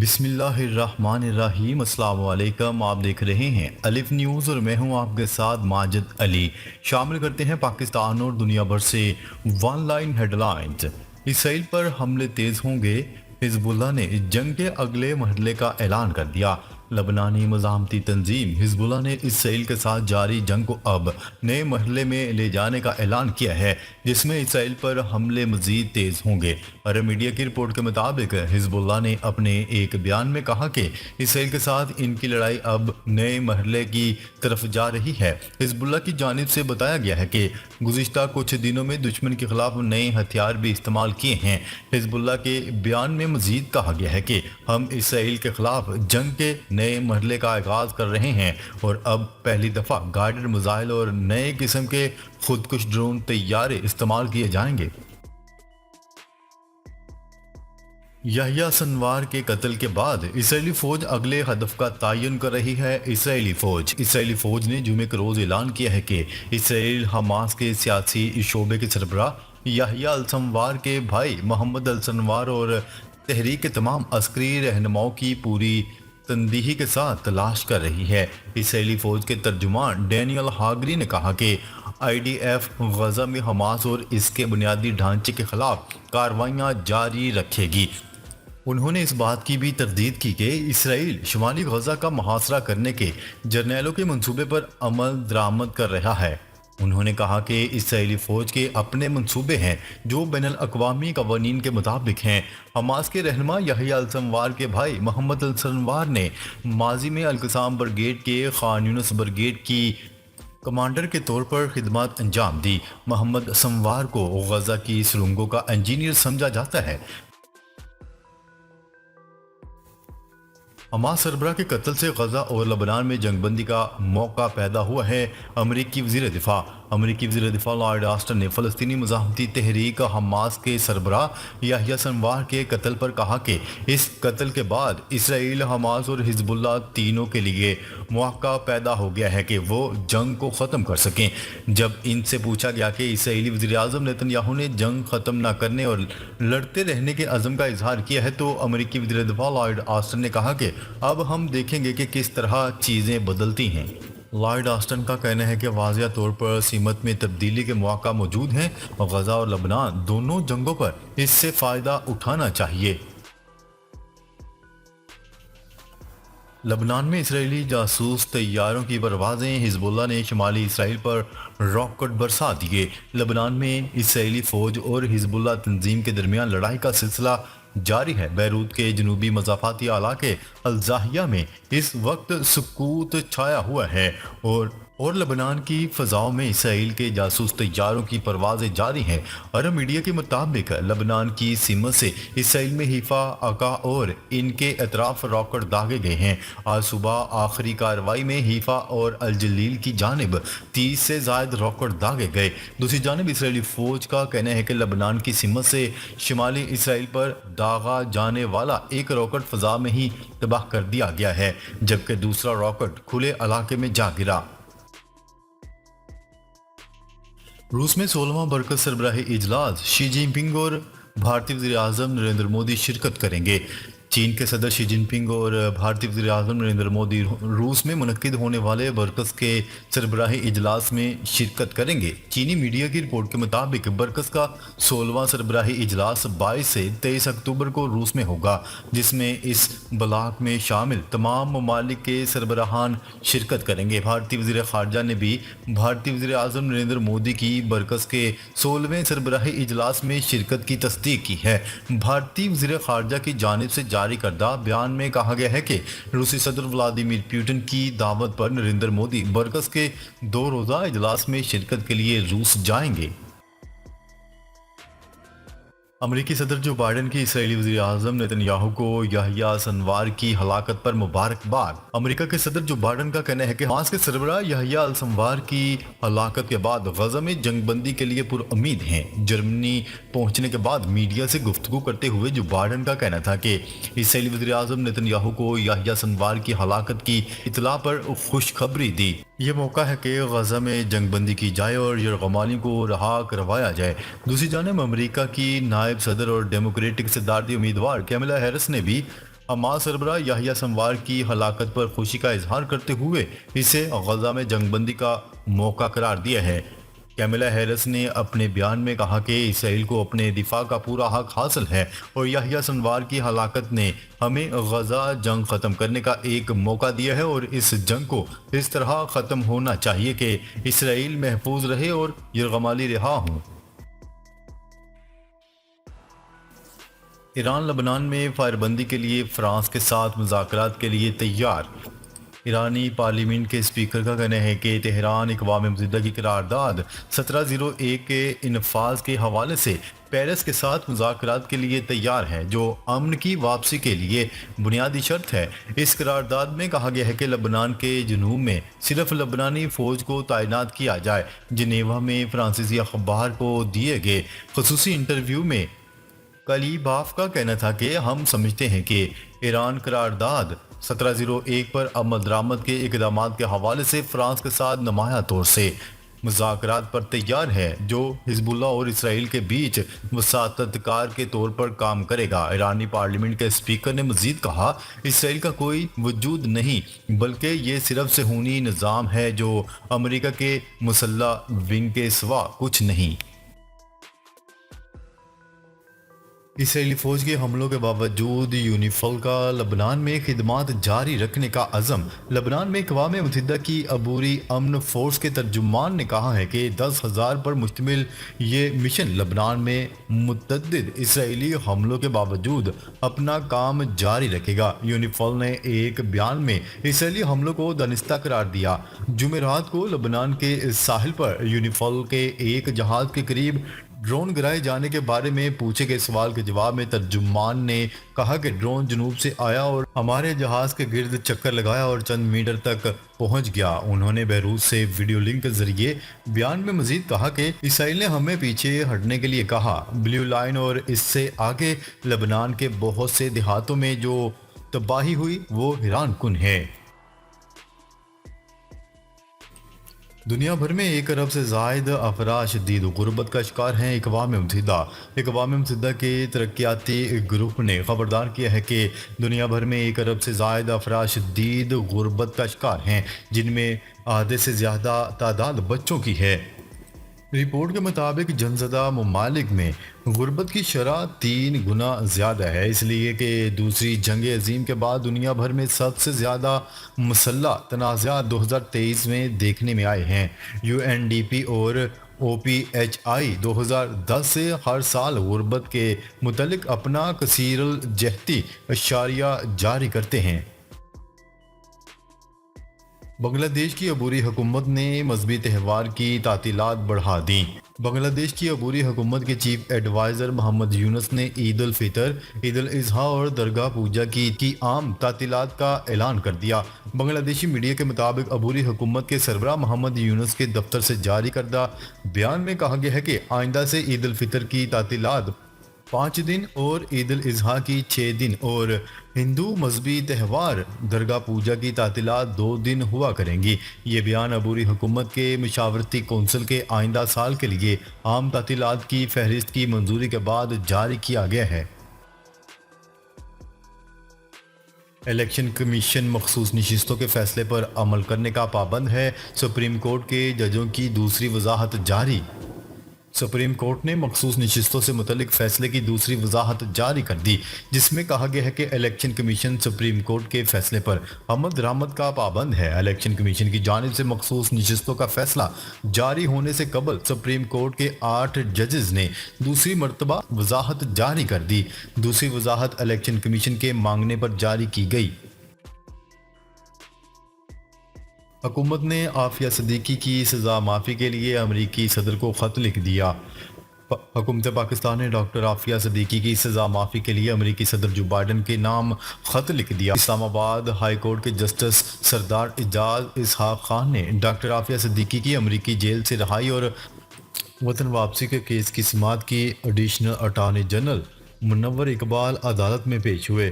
بسم اللہ الرحمن الرحیم۔ السلام علیکم، آپ دیکھ رہے ہیں الف نیوز اور میں ہوں آپ کے ساتھ ماجد علی۔ شامل کرتے ہیں پاکستان اور دنیا بھر سے ون لائن ہیڈ لائنز۔ اسرائیل پر حملے تیز ہوں گے، حزب اللہ نے جنگ کے اگلے مرحلے کا اعلان کر دیا۔ لبنانی مزاحمتی تنظیم حزب اللہ نے اسرائیل کے ساتھ جاری جنگ کو اب نئے مرحلے میں لے جانے کا اعلان کیا ہے، جس میں اسرائیل پر حملے مزید تیز ہوں گے۔ عرب میڈیا کی رپورٹ کے مطابق حزب اللہ نے اپنے ایک بیان میں کہا کہ اسرائیل کے ساتھ ان کی لڑائی اب نئے مرحلے کی طرف جا رہی ہے۔ حزب اللہ کی جانب سے بتایا گیا ہے کہ گزشتہ کچھ دنوں میں دشمن کے خلاف نئے ہتھیار بھی استعمال کیے ہیں۔ حزب اللہ کے بیان میں مزید کہا گیا ہے کہ ہم اسرائیل کے خلاف جنگ کے نئے مرحلے کا آغاز کر رہے ہیں اور اب پہلی دفعہ گائیڈڈ میزائل اور نئے قسم کے خودکش ڈرون طیارے استعمال کیے جائیں گے۔ یحییٰ سنوار کے قتل کے بعد اسرائیلی فوج اگلے ہدف کا تعین کر رہی ہے۔ اسرائیلی فوج نے جمعے کے روز اعلان کیا ہے کہ اسرائیل حماس کے سیاسی شعبے کے سربراہ یحییٰ السنوار کے بھائی محمد السنوار اور تحریک کے تمام عسکری رہنماؤں کی پوری تندیہی کے ساتھ تلاش کر رہی ہے۔ اسرائیلی فوج کے ترجمان ڈینیل ہاگری نے کہا کہ IDF غزہ میں حماس اور اس کے بنیادی ڈھانچے کے خلاف کارروائیاں جاری رکھے گی۔ انہوں نے اس بات کی بھی تردید کی کہ اسرائیل شمالی غزہ کا محاصرہ کرنے کے جرنیلوں کے منصوبے پر عمل درآمد کر رہا ہے۔ انہوں نے کہا کہ اسرائیلی فوج کے اپنے منصوبے ہیں جو بین الاقوامی قوانین کے مطابق ہیں۔ حماس کے رہنما یحییٰ السنوار کے بھائی محمد السنوار نے ماضی میں القسام بریگیڈ کے خان یونس بریگیڈ کی کمانڈر کے طور پر خدمات انجام دی۔ محمد سنوار کو غزہ کی سرنگوں کا انجینئر سمجھا جاتا ہے۔ حماس سربراہ کے قتل سے غزہ اور لبنان میں جنگ بندی کا موقع پیدا ہوا ہے۔ امریکی وزیر دفاع لارڈ آسٹن نے فلسطینی مزاحمتی تحریک حماس کے سربراہ یحییٰ سنوار کے قتل پر کہا کہ اس قتل کے بعد اسرائیل، حماس اور حزب اللہ تینوں کے لیے موقع پیدا ہو گیا ہے کہ وہ جنگ کو ختم کر سکیں۔ جب ان سے پوچھا گیا کہ اسرائیلی وزیر اعظم نیتن یاہو نے جنگ ختم نہ کرنے اور لڑتے رہنے کے عزم کا اظہار کیا ہے تو امریکی وزیر دفاع لارڈ آسٹن نے کہا کہ اب ہم دیکھیں گے کہ کس طرح چیزیں بدلتی ہیں۔ لارڈ آسٹن کا کہنا ہے کہ واضح طور پر سمت میں تبدیلی کے مواقع موجود ہیں اور غزہ اور لبنان دونوں جنگوں پر اس سے فائدہ اٹھانا چاہیے۔ لبنان میں اسرائیلی جاسوس طیاروں کی پروازیں، حزب اللہ نے شمالی اسرائیل پر راکٹ برسا دیے۔ لبنان میں اسرائیلی فوج اور حزب اللہ تنظیم کے درمیان لڑائی کا سلسلہ جاری ہے۔ بیروت کے جنوبی مضافاتی علاقے الزاہیہ میں اس وقت سکوت چھایا ہوا ہے اور لبنان کی فضاؤں میں اسرائیل کے جاسوس طیاروں کی پروازیں جاری ہیں۔ عرب میڈیا کے مطابق لبنان کی سمت سے اسرائیل میں حیفا، عقا اور ان کے اطراف راکٹ داغے گئے ہیں۔ آج صبح آخری کارروائی میں حیفا اور الجلیل کی جانب 30 سے زائد راکٹ داغے گئے۔ دوسری جانب اسرائیلی فوج کا کہنا ہے کہ لبنان کی سمت سے شمالی اسرائیل پر داغا جانے والا ایک راکٹ فضا میں ہی تباہ کر دیا گیا ہے، جبکہ دوسرا راکٹ کھلے علاقے میں جا گرا۔ روس میں 16واں برکت سربراہی اجلاس شی جن پنگ اور بھارتی وزیر اعظم نریندر مودی شرکت کریں گے۔ چین کے صدر شی جن پنگ اور بھارتی وزیر اعظم نریندر مودی روس میں منعقد ہونے والے برکس کے سربراہی اجلاس میں شرکت کریں گے۔ چینی میڈیا کی رپورٹ کے مطابق برکس کا 16واں سربراہی اجلاس 22 سے 23 اکتوبر کو روس میں ہوگا، جس میں اس بلاک میں شامل تمام ممالک کے سربراہان شرکت کریں گے۔ بھارتی وزیر خارجہ نے بھی بھارتی وزیر اعظم نریندر مودی کی برکس کے 16ویں سربراہی اجلاس میں شرکت کی تصدیق کی ہے۔ بھارتی وزیر خارجہ کی جانب سے جاری کردہ بیان میں کہا گیا ہے کہ روسی صدر ولادیمیر پوٹن کی دعوت پر نریندر مودی برکس کے 2 روزہ اجلاس میں شرکت کے لیے روس جائیں گے۔ امریکی صدر جو بائیڈن کی اسرائیلی وزیر اعظم نیتن یاہو کو یحییٰ سنوار کی ہلاکت پر مبارکباد۔ امریکہ کے صدر جو بائیڈن کا کہنا ہے کہ حماس کے سربراہ یحییٰ السنوار کی ہلاکت کے بعد غزہ میں جنگ بندی کے لیے پر امید ہیں۔ جرمنی پہنچنے کے بعد میڈیا سے گفتگو کرتے ہوئے جو بائیڈن کا کہنا تھا کہ اسرائیلی وزیر اعظم نیتن یاہو کو یحییٰ سنوار کی ہلاکت کی اطلاع پر خوشخبری دی۔ یہ موقع ہے کہ غزہ میں جنگ بندی کی جائے اور یرغمالیوں کو رہا کروایا جائے۔ دوسری جانب امریکہ کی نائب صدر اور ڈیموکریٹک صدارتی امیدوار کیملا ہیرس نے بھی حماس سربراہ یحییٰ سنوار کی ہلاکت پر خوشی کا اظہار کرتے ہوئے اسے غزہ میں جنگ بندی کا موقع قرار دیا ہے۔ کیملا ہیرس نے اپنے بیان میں کہا کہ اسرائیل کو اپنے دفاع کا پورا حق حاصل ہے اور یحییٰ سنوار کی ہلاکت نے ہمیں غزہ جنگ ختم کرنے کا ایک موقع دیا ہے اور اس جنگ کو اس طرح ختم ہونا چاہیے کہ اسرائیل محفوظ رہے اور یرغمالی رہا ہوں۔ ایران لبنان میں فائر بندی کے لیے فرانس کے ساتھ مذاکرات کے لیے تیار۔ ایرانی پارلیمنٹ کے اسپیکر کا کہنا ہے کہ تہران اقوام متحدہ کی قرارداد 1701 کے انفاذ کے حوالے سے پیرس کے ساتھ مذاکرات کے لیے تیار ہے، جو امن کی واپسی کے لیے بنیادی شرط ہے۔ اس قرارداد میں کہا گیا ہے کہ لبنان کے جنوب میں صرف لبنانی فوج کو تعینات کیا جائے۔ جنیوا میں فرانسیسی اخبار کو دیے گئے خصوصی انٹرویو میں کلیباف کا کہنا تھا کہ ہم سمجھتے ہیں کہ ایران قرارداد 1701 پر عمل درآمد کے اقدامات کے حوالے سے فرانس کے ساتھ نمایاں طور سے مذاکرات پر تیار ہے، جو حزب اللہ اور اسرائیل کے بیچ وساطت کار کے طور پر کام کرے گا۔ ایرانی پارلیمنٹ کے اسپیکر نے مزید کہا، اسرائیل کا کوئی وجود نہیں بلکہ یہ صرف صہیونی نظام ہے جو امریکہ کے مسلح ونگ کے سوا کچھ نہیں۔ اسرائیلی فوج کے حملوں کے باوجود یونیفل کا لبنان میں خدمات جاری رکھنے کا عزم۔ لبنان میں اقوام متحدہ کی عبوری امن فورس کے ترجمان نے کہا ہے کہ 10,000 پر مشتمل یہ مشن لبنان میں متعدد اسرائیلی حملوں کے باوجود اپنا کام جاری رکھے گا۔ یونیفل نے ایک بیان میں اسرائیلی حملوں کو دانستہ قرار دیا۔ جمعرات کو لبنان کے ساحل پر یونیفل کے ایک جہاز کے قریب ڈرون گرائے جانے کے بارے میں پوچھے گئے سوال کے جواب میں ترجمان نے کہا کہ ڈرون جنوب سے آیا اور ہمارے جہاز کے گرد چکر لگایا اور چند میٹر تک پہنچ گیا۔ انہوں نے بیروت سے ویڈیو لنک کے ذریعے بیان میں مزید کہا کہ اسرائیل نے ہمیں پیچھے ہٹنے کے لیے کہا۔ بلیو لائن اور اس سے آگے لبنان کے بہت سے دیہاتوں میں جو تباہی ہوئی وہ حیران کن ہے۔ دنیا بھر میں 1 ارب سے زائد افراد شدید غربت کا شکار ہیں۔ اقوام متحدہ کے ترقیاتی گروپ نے خبردار کیا ہے کہ دنیا بھر میں 1 ارب سے زائد افراد شدید غربت کا شکار ہیں، جن میں آدھے سے زیادہ تعداد بچوں کی ہے۔ رپورٹ کے مطابق جنگ زدہ ممالک میں غربت کی شرح 3 گنا زیادہ ہے، اس لیے کہ دوسری جنگ عظیم کے بعد دنیا بھر میں سب سے زیادہ مسلح تنازعات 2023 میں دیکھنے میں آئے ہیں۔ UNDP اور OPHI 2010 سے ہر سال غربت کے متعلق اپنا کثیر الجہتی اشاریہ جاری کرتے ہیں۔ بنگلہ دیش کی عبوری حکومت نے مذہبی تہوار کی تعطیلات بڑھا دیں۔ بنگلہ دیش کی عبوری حکومت کے چیف ایڈوائزر محمد یونس نے عید الفطر، عید الاضحیٰ اور درگاہ پوجا کی عام تعطیلات کا اعلان کر دیا۔ بنگلہ دیشی میڈیا کے مطابق عبوری حکومت کے سربراہ محمد یونس کے دفتر سے جاری کردہ بیان میں کہا گیا ہے کہ آئندہ سے عید الفطر کی تعطیلات 5 دن اور عید الاضحیٰ کی 6 دن اور ہندو مذہبی تہوار درگاہ پوجا کی تعطیلات 2 دن ہوا کریں گی۔ یہ بیان عبوری حکومت کے مشاورتی کونسل کے آئندہ سال کے لیے عام تعطیلات کی فہرست کی منظوری کے بعد جاری کیا گیا ہے۔ الیکشن کمیشن مخصوص نشستوں کے فیصلے پر عمل کرنے کا پابند ہے، سپریم کورٹ کے ججوں کی دوسری وضاحت جاری۔ سپریم کورٹ نے مخصوص نشستوں سے متعلق فیصلے کی دوسری وضاحت جاری کر دی، جس میں کہا گیا ہے کہ الیکشن کمیشن سپریم کورٹ کے فیصلے پر عمل درآمد کا پابند ہے۔ الیکشن کمیشن کی جانب سے مخصوص نشستوں کا فیصلہ جاری ہونے سے قبل سپریم کورٹ کے 8 ججز نے دوسری مرتبہ وضاحت جاری کر دی۔ دوسری وضاحت الیکشن کمیشن کے مانگنے پر جاری کی گئی۔ حکومت نے عافیہ صدیقی کی سزا معافی کے لیے امریکی صدر کو خط لکھ دیا۔ حکومت پاکستان نے ڈاکٹر عافیہ صدیقی کی سزا معافی کے لیے امریکی صدر جو بائیڈن کے نام خط لکھ دیا۔ اسلام آباد ہائی کورٹ کے جسٹس سردار اعجاز اسحاق خان نے ڈاکٹر عافیہ صدیقی کی امریکی جیل سے رہائی اور وطن واپسی کے کیس کی سماعت کی ایڈیشنل اٹارنی جنرل منور اقبال عدالت میں پیش ہوئے۔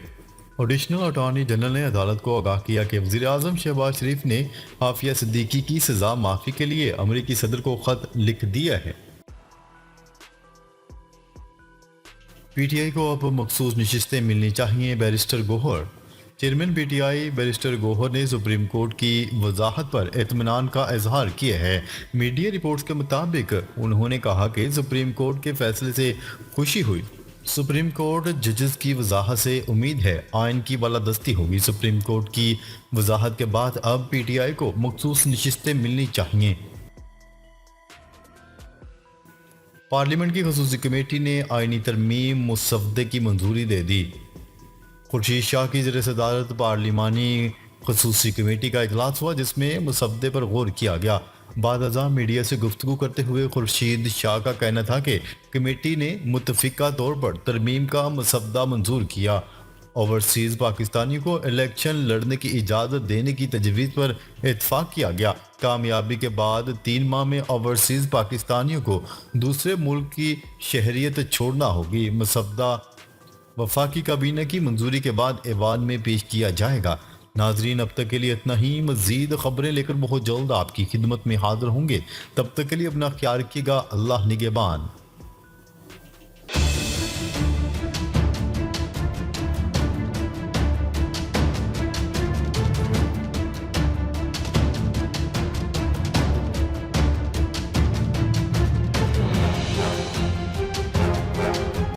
ایڈیشنل اٹارنی جنرل نے عدالت کو آگاہ کیا کہ وزیر اعظم شہباز شریف نے عافیہ صدیقی کی سزا معافی کے لیے امریکی صدر کو خط لکھ دیا ہے۔ پی ٹی آئی کو اب مخصوص نشستیں ملنی چاہیے، barrister Gohar. Chairman P T I barrister Gohar نے سپریم کورٹ کی وضاحت پر اطمینان کا اظہار کیا ہے۔ میڈیا رپورٹس کے مطابق انہوں نے کہا کہ سپریم کورٹ کے فیصلے سے خوشی ہوئی۔ سپریم کورٹ ججز کی وضاحت سے امید ہے آئین کی بالادستی ہوگی۔ سپریم کورٹ کی وضاحت کے بعد اب پی ٹی آئی کو مخصوص نشستیں ملنی چاہیے۔ پارلیمنٹ کی خصوصی کمیٹی نے آئینی ترمیم مسودے کی منظوری دے دی۔ خورشید شاہ کی زیر صدارت پارلیمانی خصوصی کمیٹی کا اجلاس ہوا جس میں مسودے پر غور کیا گیا۔ بعد ازاں میڈیا سے گفتگو کرتے ہوئے خورشید شاہ کا کہنا تھا کہ کمیٹی نے متفقہ طور پر ترمیم کا مسودہ منظور کیا۔ اوورسیز پاکستانیوں کو الیکشن لڑنے کی اجازت دینے کی تجویز پر اتفاق کیا گیا۔ کامیابی کے بعد 3 ماہ میں اوورسیز پاکستانیوں کو دوسرے ملک کی شہریت چھوڑنا ہوگی۔ مسودہ وفاقی کابینہ کی منظوری کے بعد ایوان میں پیش کیا جائے گا۔ ناظرین، اب تک کے لیے اتنا ہی۔ مزید خبریں لے کر بہت جلد آپ کی خدمت میں حاضر ہوں گے۔ تب تک کے لیے اپنا خیال رکھیے گا۔ اللہ نگہبان۔